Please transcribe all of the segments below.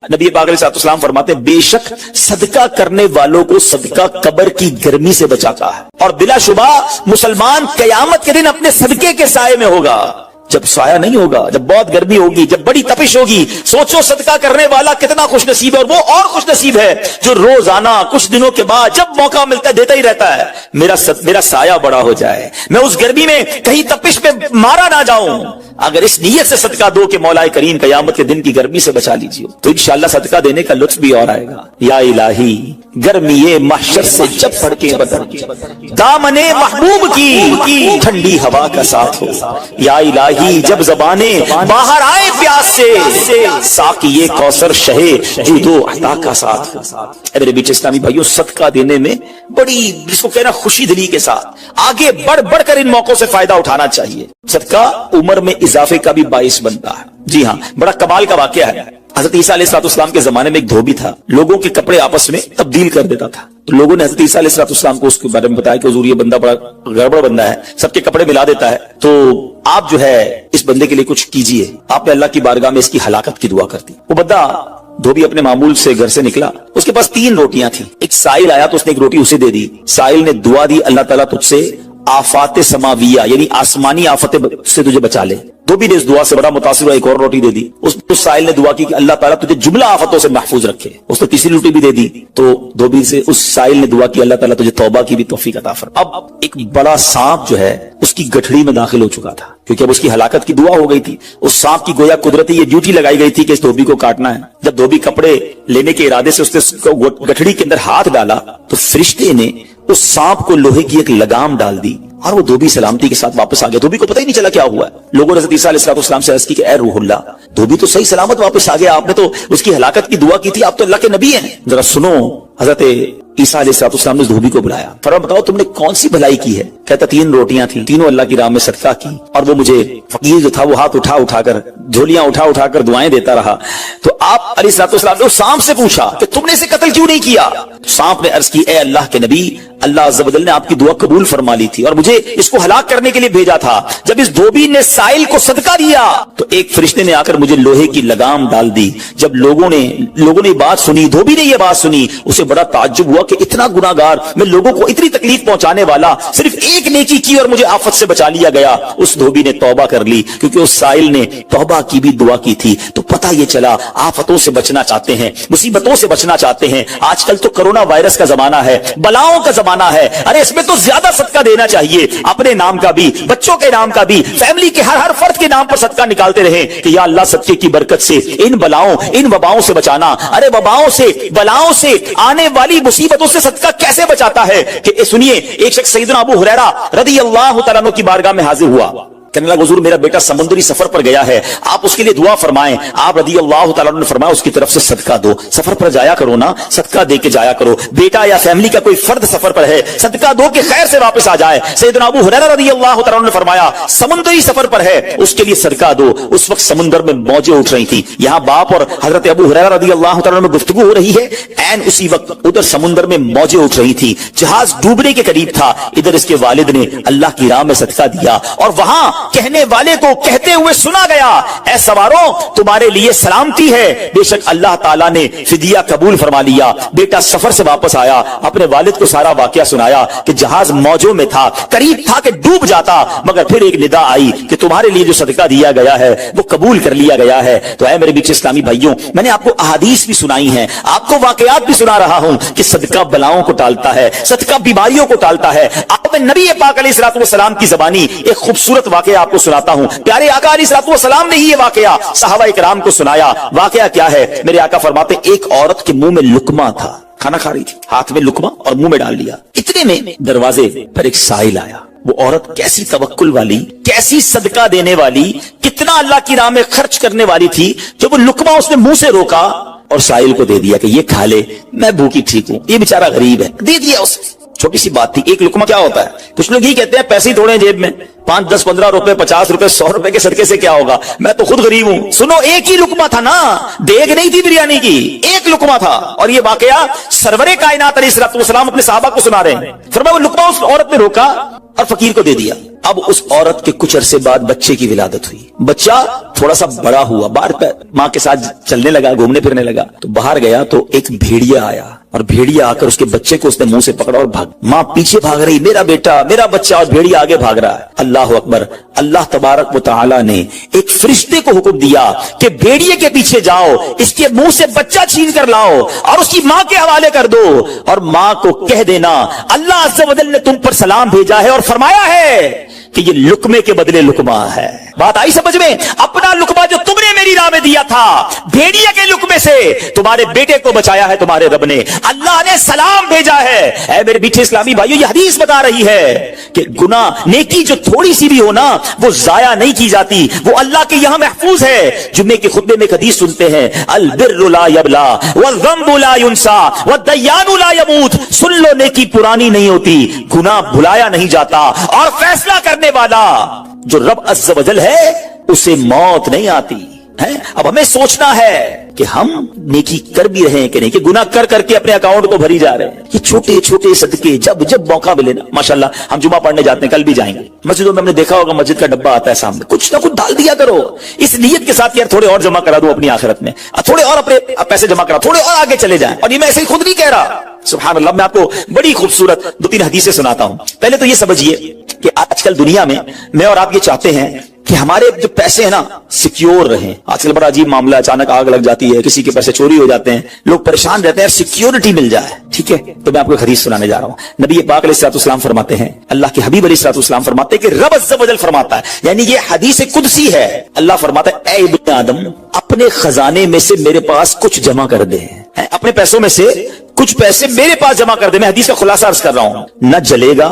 नबी पाक अलैहिस्सलाम फरमाते हैं, बेशक सदका करने वालों को सदका कब्र की गर्मी से बचाता है, और बिलाशुबा मुसलमान कयामत के दिन अपने सदके के साये में होगा। जब साया नहीं होगा, जब बहुत गर्मी होगी, जब बड़ी तपिश होगी, सोचो सदका करने वाला कितना खुश नसीब है। और वो और खुश नसीब है जो रोजाना कुछ दिनों के बाद जब मौका मिलता है देता ही रहता है, मेरा साया बड़ा हो जाए, मैं उस गर्मी में कहीं तपिश में मारा ना जाऊं। अगर इस नीयत से सदका दो कि मौला करीम कयामत के दिन की गर्मी से बचा लीजिए, तो इंशाअल्लाह सदका देने का लुत्फ भी और आएगा। या इलाही गर्मी महशर से जब फड़के बदन, दामने महबूब की ठंडी हवा का साथ हो। या इलाही जब जबाने बाहर आए प्यास से, साक़िए कौसर शहे जूदो अता का साथ हो। मेरे बीच इस्लामी भाइयों, सदका देने में बड़ी, जिसको कहना खुशी दिली के साथ आगे बढ़ बढ़कर इन मौकों से फायदा उठाना चाहिए। सदका उम्र में इजाफे का भी बाइस बनता है। जी हाँ, बड़ा कमाल का वाकया है। हजरत ईसा अलैहिस्सलाम के जमाने में एक धोबी था, लोगों के कपड़े आपस में तब्दील कर देता था। तो लोगों ने हजरत ईसा अलैहिस्सलाम को उसके बारे में बताया कि हुजूर, ये बंदा बड़ा गड़बड़ बंदा है, सबके कपड़े मिला देता है, तो आप जो है इस बंदे के लिए कुछ कीजिए। आपने अल्लाह की बारगाह में इसकी हलाकत की दुआ कर दी। वो बंदा धोबी अपने मामूल से घर से निकला, उसके पास 3 रोटियां थी। एक साइल आया तो उसने एक रोटी उसे दे दी। साइल ने दुआ दी, अल्लाह ताला तुझसे आफाते समाविया यानी आसमानी आफतें से तुझे बचा ले। धोबी ने इस दुआ से बड़ा मुतासिर हुआ, एक और रोटी दे दी। उस साइल ने दुआ की कि अल्लाह ताला तुझे जुमला आफतों से महफूज रखे। उसने तीसरी रोटी भी दे दी। तो धोबी से उस साइल ने दुआ की, अल्लाह ताला तुझे तौबा की भी तौफीक अता फरमा। अब एक बड़ा सांप जो है उसकी गठड़ी में दाखिल हो चुका था, क्योंकि अब उसकी हलाकत की दुआ हो गई थी। उस सांप की गोया कुदरती ये ड्यूटी लगाई गई थी कि इस धोबी को काटना है। जब धोबी कपड़े लेने के इरादे से उसने गठड़ी के अंदर हाथ डाला, तो फरिश्ते ने उस सांप को लोहे की एक लगाम डाल दी और वो धोबी सलामती के साथ वापस आ गया। धोबी को पता ही नहीं चला क्या हुआ है। लोगों ने हज़रत ईसा अलैहिस्सलाम से अर्ज़ की कि ऐ रूहुल्लाह, धोबी तो सही सलामत वापस आ गया, आपने तो उसकी हलाकत की दुआ की थी, आप तो अल्लाह के नबी हैं। जरा सुनो। हज़रत ईसा अलैहिस्सलाम ने धोबी को बुलाया, फरमाया बताओ तुमने कौन सी भलाई की है। कहता 3 रोटियां थी, तीनों अल्लाह की राह में सदका की, और वो मुझे फकीर जो था वो हाथ उठा उठाकर, झोलियां उठा उठाकर दुआएं देता रहा। तो आप अलैहिस्सलाम ने उस सांप से पूछा कि तुमने इसे कत्ल क्यों नहीं किया। सांप ने अर्ज की, ए अल्लाह के नबी, अल्लाह अज़्ज़ व जल ने आपकी दुआ कबूल फरमा ली थी और मुझे इसको हलाक करने के लिए भेजा था। जब इस धोबी ने साइल को सदका दिया तो एक फरिश्ते ने आकर मुझे लोहे की लगाम डाल दी। जब लोगों ने बात सुनी, धोबी ने ये बात सुनी, उसे बड़ा ताज्जुब हुआ कि इतना गुनाहगार, मैं लोगों को इतनी तकलीफ पहुंचाने वाला, सिर्फ एक नेकी की और मुझे आफत से बचा लिया गया। उस धोबी ने तौबा कर ली, क्योंकि उस साइल ने तौबा की भी दुआ की थी। तो पता ये चला, आफतों से बचना चाहते हैं, मुसीबतों से बचना चाहते हैं। आजकल तो कोरोना वायरस का जमाना है, बलाओं का जमाना है। अरे इसमें तो ज्यादा सदका देना चाहिए, अपने नाम का भी, बच्चों के नाम का भी, फैमिली के हर फर्द के नाम पर सदका निकालते रहे कि या अल्लाह सदके की बरकत से इन बलाओं, इन वबाओं से बचाना। अरे वबाओं से, बलाओं से, आने वाली मुसीबतों से सदका कैसे बचाता है कि सुनिए, एक शख्स सैयदना अबू हुरैरा रज़ियल्लाहु तआला अन्हु की बारगाह में हाजिर हुआ। कहने लगा, हुजूर मेरा बेटा समुद्री सफर पर गया है, आप उसके लिए दुआ फरमाएं। आप रज़ियल्लाहु तआला अन्हु ने फरमाया, उसकी तरफ से सदका दो, सफर पर जाया करो ना, सदका दे के जाया करो। बेटा या फैमिली का कोई फर्द सफर पर है, सदका दो के खैर से वापस आ जाए। सैयदना अबू हुरैरा रज़ियल्लाहु तआला अन्हु ने फरमाया, समुद्री सफर पर है, उसके लिए सदका दो। उस वक्त समुद्र में मौजें उठ रही थी। यहाँ बाप और हजरत अबू हुरैरा रज़ियल्लाहु तआला अन्हु में गुफ्तगू हो रही है, एन उसी वक्त उधर समुद्र में मौजें उठ रही थी, जहाज डूबने के करीब था। इधर इसके वालिद ने अल्लाह की राह में सदका दिया और वहां कहने वाले को कहते हुए सुना गया, ऐ सवारों तुम्हारे लिए सलामती है, बेशक अल्लाह ताला ने फिदिया कबूल फरमा लिया। बेटा सफर से वापस आया, अपने वालिद को सारा वाकया सुनाया कि जहाज मौजों में था, करीब था कि डूब जाता, मगर फिर एक निदा आई कि तुम्हारे लिए जो सदका दिया गया है वो कबूल कर लिया गया है। तो ऐ मेरे बीच इस्लामी भाइयों, मैंने आपको अहादीस भी सुनाई है, आपको वाकयात भी सुना रहा हूं कि सदका बलाओं को टालता है, सदका बीमारियों को टालता है। आप नबी पाक अलैहिस्सलातु वस्सलाम की ज़बानी एक खूबसूरत वाकया आपको सुनाता हूं। प्यारे आका अलैहिस्सलातु वस्सलाम ने ही ये वाकया सहाबा इकराम को सुनाया। वाकया क्या है? मेरे आका फरमाते, एक औरत के मुंह में लुकमा था, खाना खा रही थी, हाथ में लुकमा और मुंह में डाल लिया। इतने में दरवाजे पर एक साइल आया। वो औरत कैसी तवक्कुल वाली, कैसी सदका देने वाली, कितना अल्लाह की राह में खर्च करने वाली थी, जब वो लुकमा उसने मुंह से रोका और साइल को दे दिया कि ये खा ले, मैं भूखी ठीक हूं, ये बेचारा गरीब है, दे दिया उसे। छोटी सी बात थी। एक लुकमा क्या होता है? कुछ लोग ये कहते हैं पैसे ही थोड़े जेब में, 5, 10, 15 रुपए, 50 रुपए, 100 रुपए के सदके से क्या होगा, मैं तो खुद गरीब हूं। सुनो, एक ही लुकमा था ना, देग नहीं थी बिरयानी की, एक लुकमा था। और ये वाकया सरवरे कायनात अलैहिस्सलाम अपने सहाबा को सुना रहे हैं। फरमाया वो लुकमा उस औरत ने रोका और फकीर को दे दिया। अब उस औरत के कुछ अरसे बाद बच्चे की विलादत हुई। बच्चा थोड़ा सा बड़ा हुआ, बाहर मां के साथ चलने लगा, घूमने फिरने लगा। तो बाहर गया तो एक भेड़िया आया और भेड़िया आकर उसके बच्चे को उसने मुंह से पकड़ा और भाग। मां पीछे भाग रही, मेरा बेटा, मेरा बच्चा, और भेड़िया आगे भाग रहा है। अल्लाह अकबर। अल्लाह तबारक व तआला ने एक फरिश्ते को हुक्म दिया कि भेड़िए के पीछे जाओ, इसके मुंह से बच्चा छीन कर लाओ और उसकी मां के हवाले कर दो, और मां को कह देना अल्लाह अज़्ज़ व जल ने तुम पर सलाम भेजा है और फरमाया है कि ये लुकमे के बदले लुकमा है। बात आई समझ में? अपना लुकमा जो तुमने मेरी राह में दिया था, भेड़िए के लुकमे से तुम्हारे बेटे को बचाया है तुम्हारे रब ने, अल्लाह ने सलाम भेजा है। ऐ मेरे मीठे इस्लामी भाइयों, ये हदीस बता रही है कि गुनाह, नेकी जो थोड़ी सी भी हो ना, वो जाया नहीं की जाती, वो अल्लाह के यहां महफूज है। जुम्मे के खुतबे में एक हदीस सुनते हैं, अल बिर्रु ला यबला वज़्ज़म्बु ला युनसा वद्दय्यानु ला यमूत। सुन लो, नेकी पुरानी नहीं होती, गुनाह भुलाया नहीं जाता, और फैसला करने वाला जो रब अज़्ज़ व जल है उसे मौत नहीं आती है। अब हमें सोचना है कि हम नेकी कर भी रहे हैं कि नहीं, कि गुनाह कर करके अपने अकाउंट को भरी जा रहे हैं। ये छोटे छोटे सदके जब जब मौका मिले ना, माशाल्लाह, हम जुमा पढ़ने जाते हैं, कल भी जाएंगे मस्जिदों में, हमने देखा होगा मस्जिद का डब्बा आता है सामने, कुछ ना कुछ डाल दिया करो इस नियत के साथ, यार थोड़े और जमा करा दो अपनी आखिरत में, थोड़े और अपने पैसे जमा करा, थोड़े और आगे चले जाएं। और ये मैं ऐसे ही खुद नहीं कह रहा, सुभान अल्लाह। मैं आपको बड़ी खूबसूरत 2-3 हदीसें सुनाता हूं। पहले तो ये समझिए कि आजकल दुनिया में मैं और आप ये चाहते हैं कि हमारे जो पैसे हैं ना सिक्योर रहें। आजकल बड़ा अजीब मामला, अचानक आग लग जाती है, किसी के पैसे चोरी हो जाते हैं, लोग परेशान रहते हैं, सिक्योरिटी मिल जाए। ठीक है, तो मैं आपको एक हदीस सुनाने जा रहा हूं। नबी पाक अलैहिस्सलाम फरमाते हैं, अल्लाह के हबीब अलैहिस्सलाम फरमाते हैं कि रब अज़्ज़ व जल फरमाता है, यानी ये हदीस कुदसी है। अल्लाह फरमाता है, ऐ इब्ने आदम, अपने खजाने में से मेरे पास कुछ जमा कर दे, अपने पैसों में से कुछ पैसे मेरे पास जमा कर दे। मैं हदीस का खुलासा अर्ज कर रहा हूं, न जलेगा,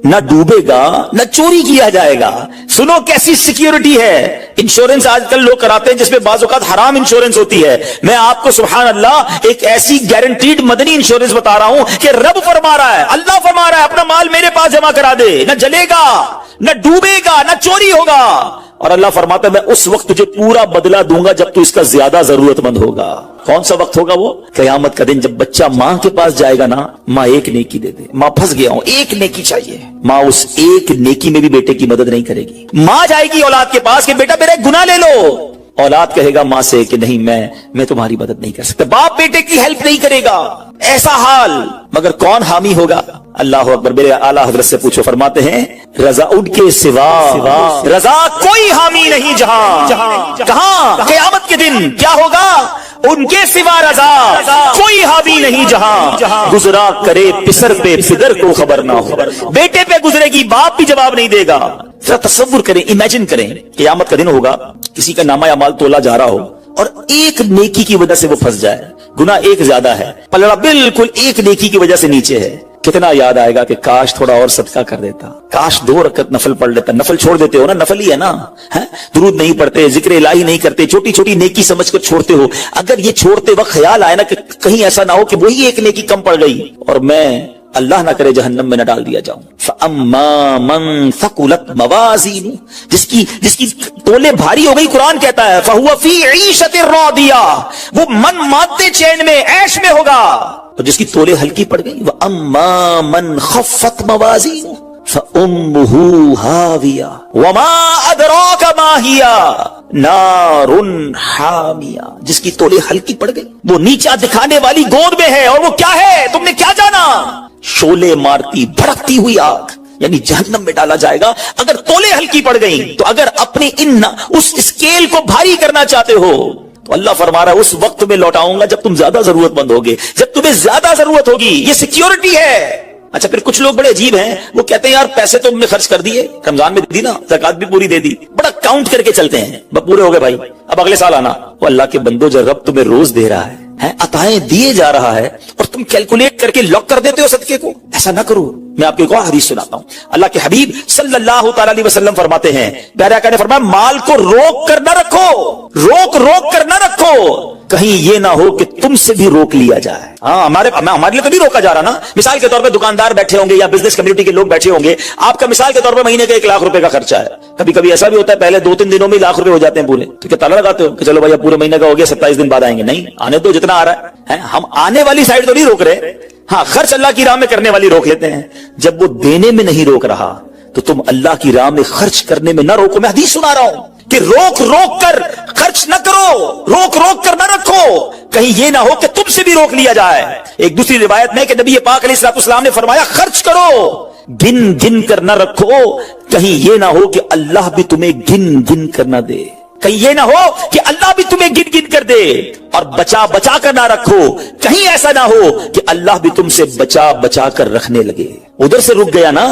न डूबेगा, न चोरी किया जाएगा। सुनो कैसी सिक्योरिटी है। इंश्योरेंस आजकल लोग कराते हैं जिसमें बाज़ औक़ात हराम इंश्योरेंस होती है। मैं आपको सुभान अल्लाह एक ऐसी गारंटीड मदनी इंश्योरेंस बता रहा हूं कि रब फरमा रहा है, अल्लाह फरमा रहा है, अपना माल मेरे पास जमा करा दे, न जलेगा, न डूबेगा, न चोरी होगा। और अल्लाह फरमाता है, मैं उस वक्त तुझे पूरा बदला दूंगा जब तू इसका ज्यादा जरूरतमंद होगा। कौन सा वक्त होगा वो? क़यामत का दिन, जब बच्चा मां के पास जाएगा ना, मां एक नेकी दे दे, मां फंस गया हूं, एक नेकी चाहिए, मां उस एक नेकी में भी बेटे की मदद नहीं करेगी। मां जाएगी औलाद के पास कि बेटा मेरा एक गुनाह ले लो, औलाद कहेगा मां से कि नहीं, मैं तुम्हारी मदद नहीं कर सकता। बाप बेटे की हेल्प नहीं करेगा, ऐसा हाल। मगर कौन हामी होगा? अल्लाह अकबर। मेरे आला हजरत से पूछो, फरमाते हैं रजा उनके सिवा रजा कोई हामी नहीं जहां। कहां? क़यामत के दिन क्या होगा? उनके सिवा रजा कोई हामी नहीं जहां। गुजरा करे पिसर पे फिदर को खबर ना हो, बेटे पे गुजरेगी, बाप भी जवाब नहीं देगा। जरा तसव्वुर करें, इमेजिन करें, क़यामत का दिन होगा, किसी का नामा या माल तोला जा रहा हो और एक नेकी की वजह से वो फंस जाए, गुनाह एक ज्यादा है, पलड़ा बिल्कुल एक नेकी की वजह से नीचे है। कितना याद आएगा कि काश थोड़ा और सदका कर देता, काश 2 रकत नफल पढ़ लेता। नफल छोड़ देते हो ना, नफल ही है ना, है? दुरूद नहीं पढ़ते, जिक्र इलाही नहीं करते, छोटी छोटी नेकी समझकर छोड़ते हो। अगर ये छोड़ते वक्त ख्याल आए ना कि कहीं ऐसा ना हो कि वही एक नेकी कम पड़ गई और मैं, अल्लाह ना करे, जहन्नम में न डाल दिया जाऊं। फअम्मा मन सकुलत मवाज़ीनु, जिसकी तोले भारी हो गई, कुरान कहता है फहुवा फी ईशतिर रादिया, वो मन माते चैन में, ऐश में होगा। और जिसकी तोले हल्की पड़ गई, व अम्मा मन खफ्फत मवाज़ीनु फउम्मुहु हाविया वमा अदराका मा हिया नारुन हामिया, जिसकी तोले हल्की पड़ गई, वो नीचा दिखाने वाली गोद में है, और वो क्या है तुमने क्या जाना? शोले मारती भड़कती हुई आग, यानी जहन्नम में डाला जाएगा अगर तोले हल्की पड़ गई। तो अगर अपने उस स्केल को भारी करना चाहते हो तो अल्लाह फरमा रहा है उस वक्त में लौटाऊंगा जब तुम ज्यादा जरूरतमंद होगे, जब तुम्हें ज्यादा जरूरत होगी। ये सिक्योरिटी है। अच्छा, फिर कुछ लोग बड़े अजीब हैं, वो कहते हैं यार पैसे तो हमने खर्च कर दिए, रमजान में दी ना, ज़कात भी पूरी दे दी, बड़ा काउंट करके चलते हैं, पूरे हो गए भाई, अब अगले साल आना। वो अल्लाह के बंदो, जो रब तुम्हें रोज दे रहा है, है, अताएं दिए जा रहा है और तुम कैलकुलेट करके लॉक कर देते हो सदके को। ऐसा ना करो। मैं आपको एक और हदीस सुनाता हूं। अल्लाह के हबीब सल्लल्लाहु ताला अलैहि वसल्लम फरमाते हैं, प्यारे आका ने फरमाया, माल को रोक कर ना रखो, रोक कर ना रखो, कहीं ये ना हो कि तुमसे भी रोक लिया जाए। हाँ, हमारे लिए तो नहीं रोका जा रहा ना। मिसाल के तौर पे दुकानदार बैठे होंगे या बिजनेस कम्युनिटी के लोग बैठे होंगे, आपका मिसाल के तौर पे महीने का 1 लाख रुपए का खर्चा है। कभी कभी ऐसा भी होता है पहले 2-3 दिनों में लाख रुपए हो जाते हैं पूरे, तो क्या ताला लगाते हो कि चलो भैया पूरे महीने का हो गया, 27 दिन बाद आएंगे? नहीं, आने दो जितना आ रहा है। हम आने वाली साइड तो नहीं रोक रहे, हाँ, खर्च अल्लाह की राह में करने वाली रोक लेते हैं। जब वो देने में नहीं रोक रहा तो तुम अल्लाह की राह में खर्च करने में ना रोको। मैं हदीस सुना रहा हूं कि रोक कर खर्च न करो, रोक कर न रखो, कहीं ये ना हो कि तुमसे भी रोक लिया जाए। एक दूसरी रिवायत में कि नबी पाक अलैहिस्सलाम ने फरमाया, खर्च करो, गिन कर न रखो, कहीं ये ना हो कि अल्लाह भी तुम्हें गिन कर न दे, कहीं ये ना हो कि अल्लाह भी तुम्हें गिन कर दे। और बचा कर ना रखो, कहीं ऐसा ना हो कि अल्लाह भी तुमसे बचा कर रखने लगे। उधर से रुक गया ना,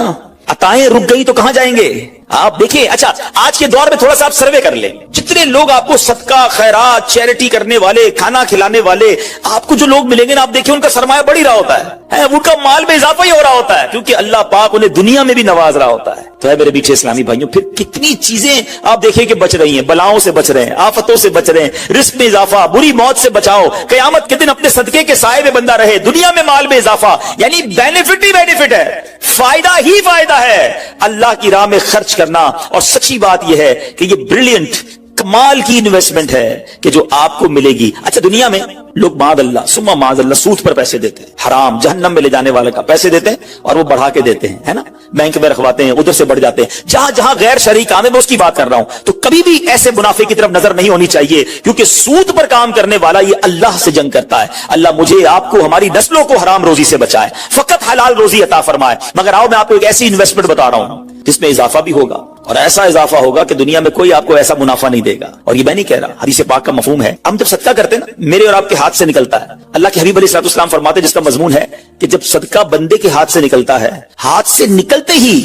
अताएं रुक गई तो कहां जाएंगे आप? देखिए, अच्छा, आज के दौर में थोड़ा सा आप सर्वे कर लें, जितने लोग आपको सदका, खैरात, चैरिटी करने वाले, खाना खिलाने वाले, आपको जो लोग मिलेंगे ना, आप देखिए उनका सरमाया बढ़ ही रहा होता है, उनका माल में इजाफा ही हो रहा होता है, क्योंकि अल्लाह पाक उन्हें दुनिया में भी नवाज रहा होता है। तो है मेरे पीछे इस्लामी भाइयों, फिर कितनी चीजें आप देखिए कि बच रही हैं, बलाओं से बच रहे हैं, आफतों से बच रहे हैं, रिस्क में इजाफा, बुरी मौत से बचाओ, कयामत के दिन अपने सदके के साए में बंदा रहे, दुनिया में माल में इजाफा, यानी बेनिफिट ही बेनिफिट है, फायदा ही फायदा है अल्लाह की राह में खर्च करना। और सच्ची बात यह है कि ये ब्रिलियंट, कमाल की इन्वेस्टमेंट है कि जो आपको मिलेगी। अच्छा, दुनिया में लोग मादअल्लाह सुम्मा मादअल्लाह सूद पर पैसे देते हैं, हराम जहन्नम में ले जाने वाले का पैसे देते हैं और वो बढ़ा के देते हैं, है ना, बैंक में रखवाते हैं, उधर से बढ़ जाते हैं। जहां जहां गैर शरई काम है, मैं उसकी बात कर रहा हूं। तो कभी भी ऐसे मुनाफे की तरफ नजर नहीं होनी चाहिए, क्योंकि सूद पर काम करने वाला ये अल्लाह से जंग करता है। अल्लाह मुझे, आपको, हमारी नस्लों को हराम रोजी से बचाए, फकत हलाल रोजी अता फरमाए। मगर आओ, मैं आपको एक ऐसी इन्वेस्टमेंट बता रहा हूं जिसमें इजाफा भी होगा, और ऐसा इजाफा होगा कि दुनिया में कोई आपको ऐसा मुनाफा नहीं देगा। और ये मैं नहीं कह रहा, हदीस पाक का मफहूम है। हम जब सदका करते हैं ना, मेरे और आपके हाथ से निकलता है। अल्लाह के हबीब अलैहिस्सलाम फरमाते, जिसका मजमून है कि जब सदका बंदे के हाथ से निकलता है, हाथ से निकलते ही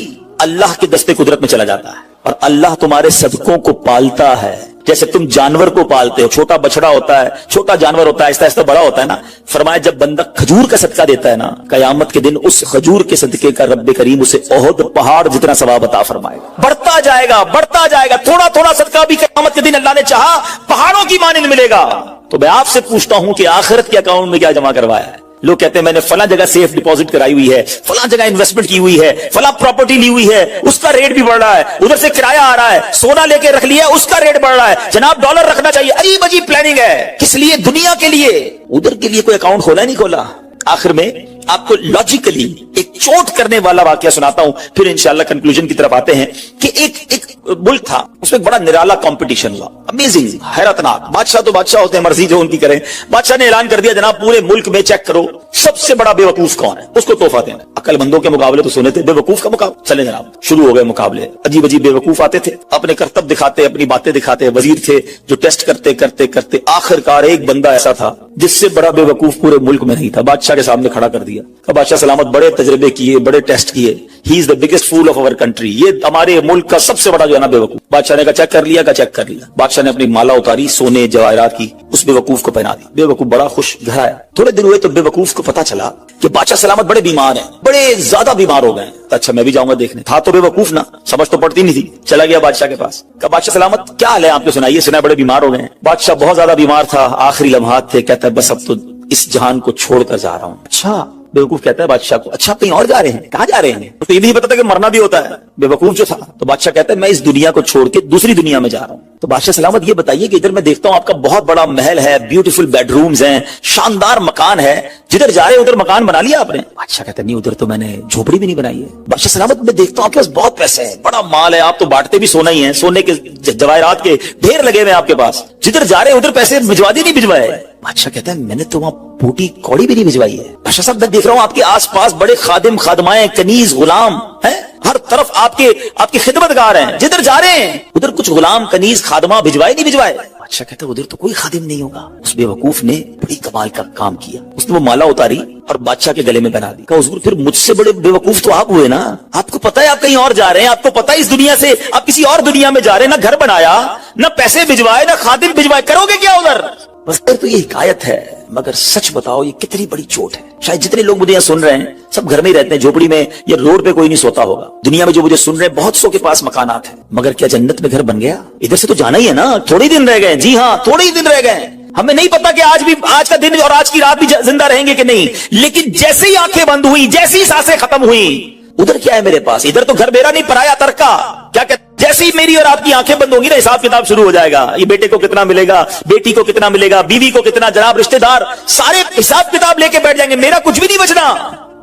अल्लाह के दस्ते कुदरत में चला जाता है, और अल्लाह तुम्हारे सदकों को पालता है जैसे तुम जानवर को पालते हो। छोटा बछड़ा होता है, छोटा जानवर होता है, आहिस्ता आहिस्ता बड़ा होता है ना। फरमाया, जब बंदा खजूर का सदका देता है ना, कयामत के दिन उस खजूर के सदके का रब्बे करीम उसे ओहद पहाड़ जितना सवाब अता फरमाएगा। बढ़ता जाएगा, थोड़ा थोड़ा सदका भी कयामत के दिन अल्लाह ने चाहा पहाड़ों की मानिंद मिलेगा। तो मैं आपसे पूछता हूं कि आखिरत के अकाउंट में क्या जमा करवाया है? लोग कहते हैं मैंने फला जगह सेफ डिपॉजिट कराई हुई है, फला जगह इन्वेस्टमेंट की हुई है, फला प्रॉपर्टी ली हुई है, उसका रेट भी बढ़ रहा है, उधर से किराया आ रहा है, सोना लेके रख लिया, उसका रेट बढ़ रहा है, जनाब डॉलर रखना चाहिए। अजीब अजीब प्लानिंग है, किस लिए? दुनिया के लिए। उधर के लिए कोई अकाउंट खोला नहीं खोला। आखिर में आपको लॉजिकली एक चोट करने वाला वाकया सुनाता हूं, फिर इंशाल्लाह कंक्लूजन की तरफ आते हैं। कि एक मुल्क था, उसमें बड़ा निराला कंपटीशन हुआ, अमेजिंग, हैरतनाक। बादशाह तो बादशाह होते हैं, मर्जी जो उनकी करें। बादशाह ने ऐलान कर दिया, जनाब पूरे मुल्क में चेक करो सबसे बड़ा बेवकूफ कौन है, उसको तोहफा देना। अक्लमंदों के मुकाबले तो सुने थे, बेवकूफ का मुकाबला। चले जनाब, शुरू हो गए मुकाबले। अजीब अजीब बेवकूफ आते थे, अपने करतब दिखाते, अपनी बातें दिखाते। वजीर थे जो टेस्ट करते करते करते आखिरकार एक बंदा ऐसा था जिससे बड़ा बेवकूफ पूरे मुल्क में नहीं था, बादशाह के सामने खड़ा कर दिया। बादशाह सलामत, बड़े तजर्बे किए, बड़े टेस्ट किए, he is the biggest fool of our country, ये हमारे मुल्क का सबसे बड़ा जो है ना बेवकूफ। बादशाह ने कहा चेक कर लिया, चेक कर लिया। बादशाह ने अपनी माला उतारी सोने जवाहरात की, उस बेवकूफ को पहना दी। बेवकूफ बड़ा खुश, घर आया। थोड़े दिन हुए तो बेवकूफ को पता चला कि बादशाह सलामत बड़े बीमार हैं, बड़े ज्यादा बीमार हो गए। तो अच्छा मैं भी जाऊंगा देखने। था तो बेवकूफ ना, समझ तो पड़ती नहीं थी। चला गया बादशाह के पास, कहा बादशाह सलामत क्या हाल है आपको, सुनाइए, सुना बड़े बीमार हो गए। बादशाह बहुत ज्यादा बीमार था, आखिरी लम्हात थे, कहता है बस अब तो इस जहान को छोड़कर जा रहा हूं। अच्छा, बेवकूफ कहता है बादशाह को, अच्छा कहीं और जा रहे हैं? कहां जा रहे हैं? तो ये नहीं पता था कि मरना भी होता है, बेवकूफ जो था। तो बादशाह कहता है मैं इस दुनिया को छोड़ के दूसरी दुनिया में जा रहा हूं। तो बादशाह सलामत ये बताइए कि इधर मैं देखता हूं आपका बहुत बड़ा महल है, ब्यूटीफुल बेडरूम्स हैं, शानदार मकान है, जिधर जा रहे हैं उधर मकान बना लिया आपने? बादशाह कहता है नहीं, उधर तो मैंने झोपड़ी भी नहीं बनाई है। बादशाह सलामत मैं देखता हूं आपके पास बहुत पैसे हैं, बड़ा माल है, आप तो बांटते भी सोना ही है, सोने के जवाहरात के ढेर लगे हुए आपके पास, जिधर जा रहे हैं उधर पैसे भिजवा दी नहीं भिजवाए? बादशाह कहता है मैंने तो वहां बूटी कौड़ी भी नहीं भिजवाई है। बादशाह साहब मैं देख रहा हूं आपके आसपास बड़े खादिम खादमाएं, कनीज, गुलाम हैं, हर तरफ आपके खिदमतगार हैं, जिधर जा रहे हैं उधर कुछ गुलाम, कनीज, खादमा भिजवाए नहीं भिजवाए? बादशाह कहता है उधर तो कोई खादिम नहीं होगा। उस बेवकूफ ने बड़ी कमाल का काम किया, उसने वो माला उतारी और बादशाह के गले में बना दी। कहा हुजूर फिर मुझसे बड़े बेवकूफ तो आप हुए ना, आपको पता है आप कहीं और जा रहे हैं, आपको पता है इस दुनिया से आप किसी और दुनिया में जा रहे हैं, ना घर बनाया, ना पैसे भिजवाए, ना खादिम भिजवाए, करोगे क्या उधर? बस फिर तो ये हिकायत है, مگر سچ بتاؤ یہ کتنی بڑی چوٹ ہے. شاید جتنے لوگ مجھے یہاں سن رہے ہیں سب گھر میں ہی رہتے ہیں, جھوپڑی میں یا روڈ پہ کوئی نہیں سوتا ہوگا. دنیا میں جو مجھے سن رہے ہیں بہت سو کے پاس مکانات ہیں, مگر کیا جنت میں گھر بن گیا؟ ادھر سے تو جانا ہی ہے نا, تھوڑے دن رہ گئے. جی ہاں, تھوڑے ہی دن رہ گئے. ہمیں نہیں پتا کہ آج کا دن اور آج کی رات بھی زندہ رہیں گے کہ نہیں, لیکن جیسے ہی آنکھیں بند ہوئی, جیسی سانسیں ختم ہوئی, ادھر کیا ہے میرے پاس؟ ادھر تو گھر میرا نہیں, پرایا ترکا. کیا کہتے جیسے ہی میری اور آپ کی آنکھیں بند ہوں گی نا, حساب کتاب شروع ہو جائے گا. یہ بیٹے کو کتنا ملے گا, بیٹی کو کتنا ملے گا, بیوی کو کتنا, جناب رشتہ دار سارے حساب کتاب لے کے بیٹھ جائیں گے. میرا کچھ بھی نہیں بچنا.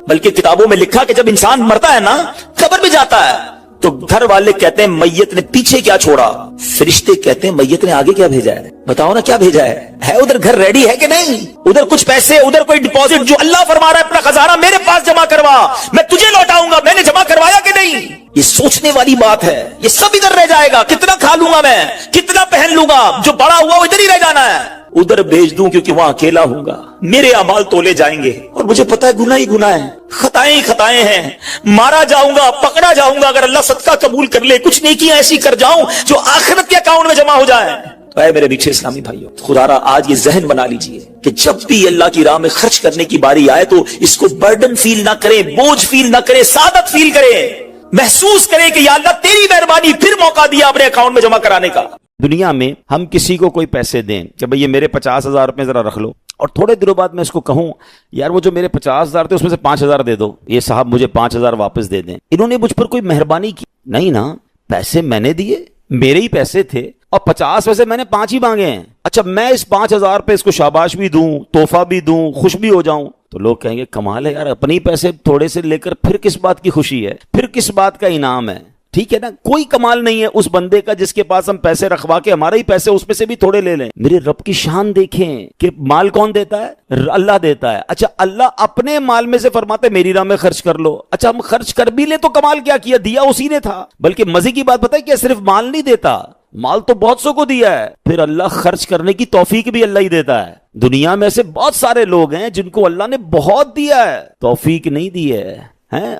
بلکہ کتابوں میں لکھا کہ جب انسان مرتا ہے نا, قبر میں جاتا ہے, تو گھر والے کہتے ہیں میت نے پیچھے کیا چھوڑا, فرشتے کہتے ہیں میت نے آگے کیا بھیجا ہے. بتاؤ نا کیا بھیجا ہے ادھر گھر ریڈی ہے کہ نہیں؟ ادھر کچھ پیسے, ادھر کوئی ڈپازٹ, جو اللہ فرما رہا ہے اپنا خزانہ میرے پاس جمع کروا, میں تجھے لوٹاؤں گا. میں نے جمع کروایا کہ نہیں؟ یہ سوچنے والی بات ہے. یہ سب ادھر رہ جائے گا. کتنا کھا لوں گا میں, کتنا پہن لوں گا, جو بڑا ہوا وہ ادھر ہی رہ جانا ہے. ادھر بھیج دوں کیونکہ وہاں اکیلا ہوں گا. میرے اعمال تولے جائیں گے اور مجھے پتا ہے گناہ ہی گناہ ہے, خطائیں ہی خطائیں ہیں. مارا جاؤں گا, پکڑا جاؤں گا, اگر اللہ صدقہ قبول کر لے, کچھ نیکیاں ایسی کر جاؤں جو آخرت کے اکاؤنٹ میں جمع ہو جائے. تو اے میرے میٹھے اسلامی بھائیوں, خدا را آج یہ ذہن بنا لیجئے کہ جب بھی اللہ کی راہ میں خرچ کرنے کی باری آئے تو اس کو برڈن فیل نہ کرے, بوجھ فیل نہ کرے, سعادت فیل کرے, محسوس کرے کہ یا اللہ تیری مہربانی, پھر موقع دیا اپنے اکاؤنٹ میں جمع کرانے کا. دنیا میں ہم کسی کو کوئی پیسے دیں کہ بھئی یہ میرے 50,000 روپے ذرا رکھ لو, اور تھوڑے دنوں بعد میں اس کو کہوں یار وہ جو میرے 50,000 تھے اس میں سے 5,000 دے دو, یہ صاحب مجھے 5,000 واپس دے دیں. انہوں نے مجھ پر کوئی مہربانی کی نہیں نا, پیسے میں نے دیے, میرے ہی پیسے تھے, اور 50 میں سے میں نے 5 ہی مانگے ہیں. اچھا میں اس 5,000 پہ اس کو شاباش بھی دوں, تحفہ بھی دوں, خوش بھی ہو جاؤں, تو لوگ کہیں گے کمال ہے یار, اپنی پیسے تھوڑے سے لے کر پھر کس بات کی خوشی ہے, پھر کس بات کا انعام ہے. ٹھیک ہے نا, کوئی کمال نہیں ہے اس بندے کا جس کے پاس ہم پیسے رکھوا کے ہمارے ہی پیسے اس میں سے بھی تھوڑے لے لیں. میرے رب کی شان دیکھیں کہ مال کون دیتا ہے, اللہ دیتا ہے. اچھا اللہ اپنے مال میں سے فرماتے میری راہ میں خرچ کر لو. اچھا ہم خرچ کر بھی لیں تو کمال کیا کیا, دیا اسی نے تھا. بلکہ مزے کی بات بتائے کہ صرف مال نہیں دیتا, مال تو بہت سو کو دیا ہے, پھر اللہ خرچ کرنے کی توفیق بھی اللہ ہی دیتا ہے. دنیا میں ایسے بہت سارے لوگ ہیں جن کو اللہ نے بہت دیا ہے, توفیق نہیں دی ہے,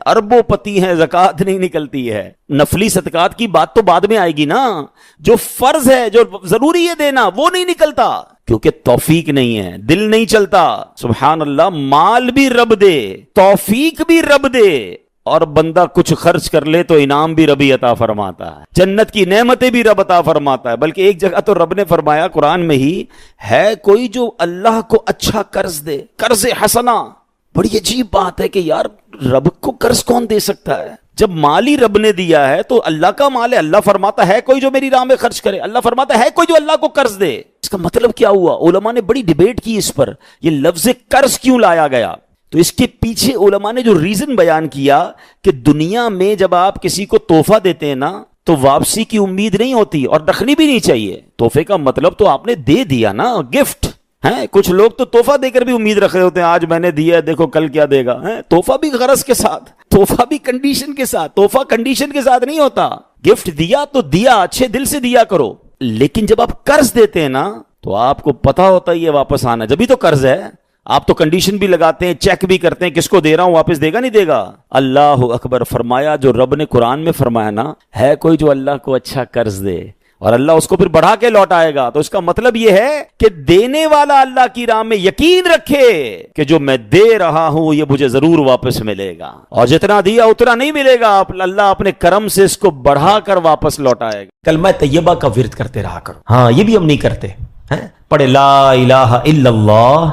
اربوں پتی ہیں, زکوٰۃ نہیں نکلتی ہے. نفلی صدقات کی بات تو بعد میں آئے گی نا, جو فرض ہے, جو ضروری ہے دینا, وہ نہیں نکلتا کیونکہ توفیق نہیں ہے, دل نہیں چلتا. سبحان اللہ, مال بھی رب دے, توفیق بھی رب دے, اور بندہ کچھ خرچ کر لے تو انعام بھی ربی عطا فرماتا ہے, جنت کی نعمتیں بھی رب عطا فرماتا ہے. بلکہ ایک جگہ تو رب نے فرمایا قرآن میں ہی, ہے کوئی جو اللہ کو اچھا قرض دے, قرض حسنہ. بڑی عجیب بات ہے کہ یار رب کو قرض کون دے سکتا ہے, جب مال ہی رب نے دیا ہے تو اللہ کا مال ہے. اللہ فرماتا ہے کوئی جو میری راہ میں خرچ کرے, اللہ فرماتا ہے کوئی جو اللہ کو قرض دے. اس کا مطلب کیا ہوا؟ علماء نے بڑی ڈیبیٹ کی اس پر, یہ لفظ قرض کیوں لایا گیا. تو اس کے پیچھے علماء نے جو ریزن بیان کیا کہ دنیا میں جب آپ کسی کو تحفہ دیتے ہیں نا تو واپسی کی امید نہیں ہوتی, اور رکھنی بھی نہیں چاہیے. تحفے کا مطلب تو آپ نے دے دیا نا, گفٹ ہے. کچھ لوگ تو تحفہ دے کر بھی امید رکھ رہے ہوتے ہیں, آج میں نے دیا دیکھو کل کیا دے گا. تحفہ بھی غرض کے ساتھ, تحفہ بھی کنڈیشن کے ساتھ. تحفہ کنڈیشن کے ساتھ نہیں ہوتا. گفٹ دیا تو دیا, اچھے دل سے دیا کرو. لیکن جب آپ قرض دیتے ہیں نا تو آپ کو پتا ہوتا ہے یہ واپس آنا, جبھی تو قرض ہے. آپ تو کنڈیشن بھی لگاتے ہیں, چیک بھی کرتے ہیں, کس کو دے رہا ہوں, واپس دے گا نہیں دے گا. اللہ اکبر. فرمایا جو رب نے قرآن میں فرمایا نا, ہے کوئی جو اللہ کو اچھا قرض دے اور اللہ اس کو پھر بڑھا کے لوٹائے گا. تو اس کا مطلب یہ ہے کہ دینے والا اللہ کی راہ میں یقین رکھے کہ جو میں دے رہا ہوں یہ مجھے ضرور واپس ملے گا, اور جتنا دیا اتنا نہیں ملے گا, اللہ اپنے کرم سے اس کو بڑھا کر واپس لوٹائے گا. کلمہ طیبہ کا ورد کرتے رہا کرو. ہاں یہ بھی ہم نہیں کرتے. پڑھے لا الہ الا اللہ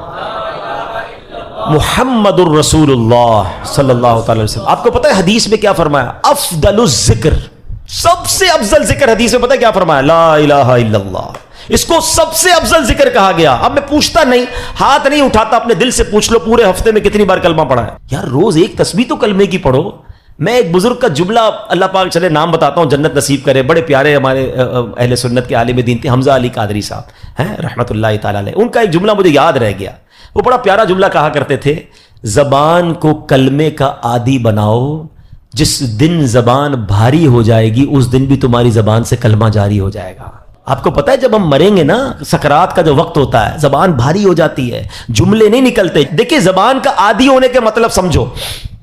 محمد الرسول اللہ صلی اللہ تعالی وسلم. آپ کو پتہ ہے حدیث میں کیا فرمایا؟ افضل الذکر, سب سے افضل ذکر حدیث میں پتہ ہے کیا فرمایا؟ لا الہ الا اللہ. اس کو سب سے افضل ذکر کہا گیا. اب میں پوچھتا نہیں, ہاتھ نہیں اٹھاتا, اپنے دل سے پوچھ لو پورے ہفتے میں کتنی بار کلمہ پڑھا ہے. یار روز ایک تسبیح تو کلمے کی پڑھو. میں ایک بزرگ کا جملہ, اللہ پاک چلے نام بتاتا ہوں, جنت نصیب کرے, بڑے پیارے ہمارے اہل سنت کے عالم دین تھے, حمزہ علی قادری صاحب ہیں رحمت اللہ تعالی علیہ. ان کا ایک جملہ مجھے یاد رہ گیا. وہ بڑا پیارا جملہ کہا کرتے تھے, زبان کو کلمے کا عادی بناؤ, جس دن زبان بھاری ہو جائے گی اس دن بھی تمہاری زبان سے کلمہ جاری ہو جائے گا. آپ کو پتہ ہے جب ہم مریں گے نا, سکرات کا جو وقت ہوتا ہے, زبان بھاری ہو جاتی ہے, جملے نہیں نکلتے. دیکھیں زبان کا عادی ہونے کے مطلب سمجھو.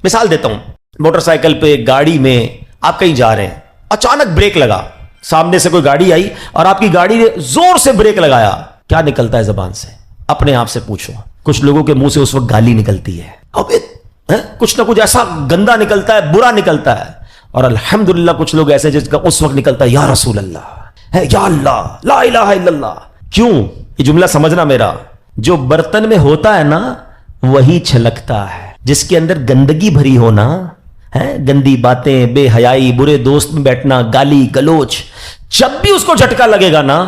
مثال دیتا ہوں, موٹر سائیکل پہ, گاڑی میں آپ کہیں جا رہے ہیں, اچانک بریک لگا, سامنے سے کوئی گاڑی آئی اور آپ کی گاڑی نے زور سے بریک لگایا, کیا نکلتا ہے زبان سے؟ اپنے آپ سے پوچھو, کچھ لوگوں کے منہ سے اس وقت گالی نکلتی ہے، اب کچھ نہ کچھ ایسا گندا نکلتا ہے، برا نکلتا ہے، اور الحمدللہ کچھ لوگ ایسے جس کا اس وقت نکلتا ہے یا رسول اللہ ہے، یا اللہ، لا الہ الا اللہ۔ کیوں؟ یہ جملہ سمجھنا میرا، جو برتن میں ہوتا ہے نا وہی چھلکتا ہے، جس کے اندر گندگی بھری ہونا ہے، گندی باتیں، بے حیائی، برے دوست میں بیٹھنا، گالی گلوچ، جب بھی اس کو جھٹکا لگے گا نا،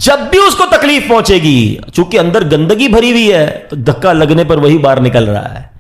جب بھی اس کو تکلیف پہنچے گی، چونکہ اندر گندگی بھری ہوئی ہے تو دھکا لگنے پر وہی باہر نکل رہا ہے۔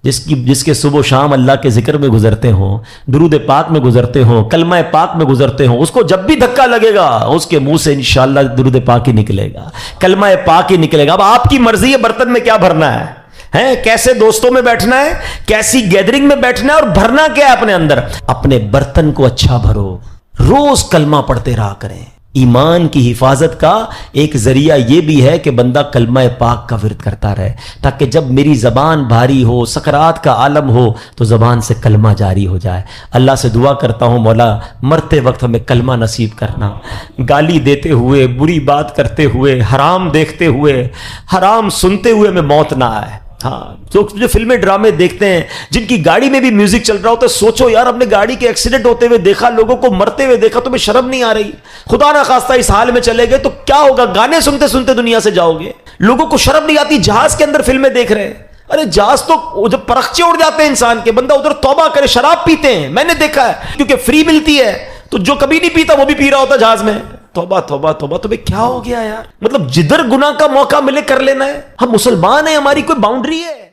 جس کے صبح و شام اللہ کے ذکر میں گزرتے ہوں، درود پاک میں گزرتے ہوں، کلمہ پاک میں گزرتے ہوں، اس کو جب بھی دھکا لگے گا اس کے منہ سے انشاءاللہ درود پاک ہی نکلے گا، کلمہ پاک ہی نکلے گا۔ اب آپ کی مرضی ہے برتن میں کیا بھرنا ہے، کیسے دوستوں میں بیٹھنا ہے، کیسی گیدرنگ میں بیٹھنا ہے، اور بھرنا کیا ہے اپنے اندر۔ اپنے برتن کو اچھا بھرو، روز کلمہ پڑھتے رہا کریں۔ ایمان کی حفاظت کا ایک ذریعہ یہ بھی ہے کہ بندہ کلمہ پاک کا ورد کرتا رہے، تاکہ جب میری زبان بھاری ہو، سکرات کا عالم ہو، تو زبان سے کلمہ جاری ہو جائے۔ اللہ سے دعا کرتا ہوں مولا مرتے وقت ہمیں کلمہ نصیب کرنا، گالی دیتے ہوئے، بری بات کرتے ہوئے، حرام دیکھتے ہوئے، حرام سنتے ہوئے ہمیں موت نہ آئے۔ ہاں، جو فلمیں ڈرامے دیکھتے ہیں، جن کی گاڑی میں بھی میوزک چل رہا ہوتا ہے، سوچو یار، اپنے گاڑی کے ایکسیڈنٹ ہوتے ہوئے دیکھا، لوگوں کو مرتے ہوئے دیکھا، تمہیں شرم نہیں آ رہی؟ خدا نہ خواستہ اس حال میں چلے گئے تو کیا ہوگا؟ گانے سنتے سنتے دنیا سے جاؤ گے۔ لوگوں کو شرم نہیں آتی، جہاز کے اندر فلمیں دیکھ رہے ہیں، ارے جہاز تو جب پرخچے اڑ جاتے ہیں انسان کے، بندہ ادھر توبہ کرے، شراب پیتے ہیں، میں نے دیکھا ہے، کیونکہ فری ملتی ہے تو جو کبھی نہیں پیتا وہ بھی پی رہا ہوتا جہاز میں۔ توبہ توبہ توبہ، تمہیں کیا ہو گیا یار؟ مطلب جدھر گناہ کا موقع ملے کر لینا ہے۔ ہم مسلمان ہیں، ہماری کوئی باؤنڈری ہے؟